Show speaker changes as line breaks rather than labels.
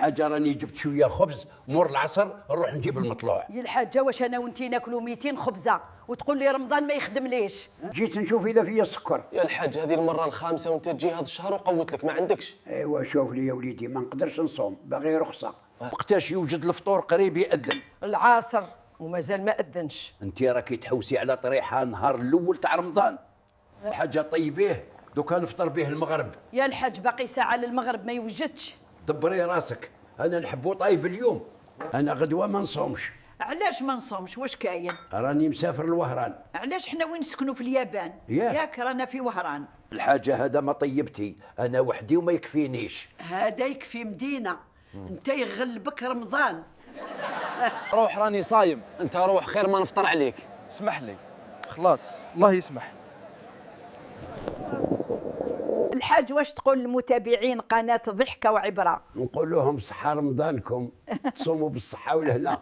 الحاجه راني جبت شويه خبز، مور العصر نروح نجيب المطلوع.
يا الحاجه واش انا وانتي ناكلوا 200 خبزه وتقول لي رمضان ما يخدم ليش؟
جيت نشوف اذا فيا السكر.
يا الحاج هذه المره الخامسه وانت تجي هذا الشهر وقوت لك ما عندكش.
ايوا شوف لي يا وليدي، ما نقدرش نصوم، باغي رخصه. وقتاش يوجد الفطور قريب يأذن.
العصر ومازال ما اذنش.
انت راكي تحوسي على طريحه نهار الاول تاع رمضان. الحاجه طيبيه دوكا نفطر به المغرب.
يا الحاج باقي ساعه للمغرب ما يوجدش.
دبري راسك، انا نحبو طايب اليوم، انا غدوه ما نصومش.
علاش ما نصومش؟ واش كاين؟
راني مسافر لوهران.
علاش حنا وين نسكنوا في اليابان؟ ياك رانا في وهران.
الحاجه هذا ما طيبتي، انا وحدي وما يكفينيش.
هذا يكفي مدينه، انت يغلبك رمضان.
روح راني صايم، انت روح خير ما نفطر عليك.
اسمح لي خلاص الله يسمح.
الحاج واش تقول للمتابعين قناه ضحكه وعبره؟
نقول لهم صحه رمضانكم، تصوموا بالصحه والهنا.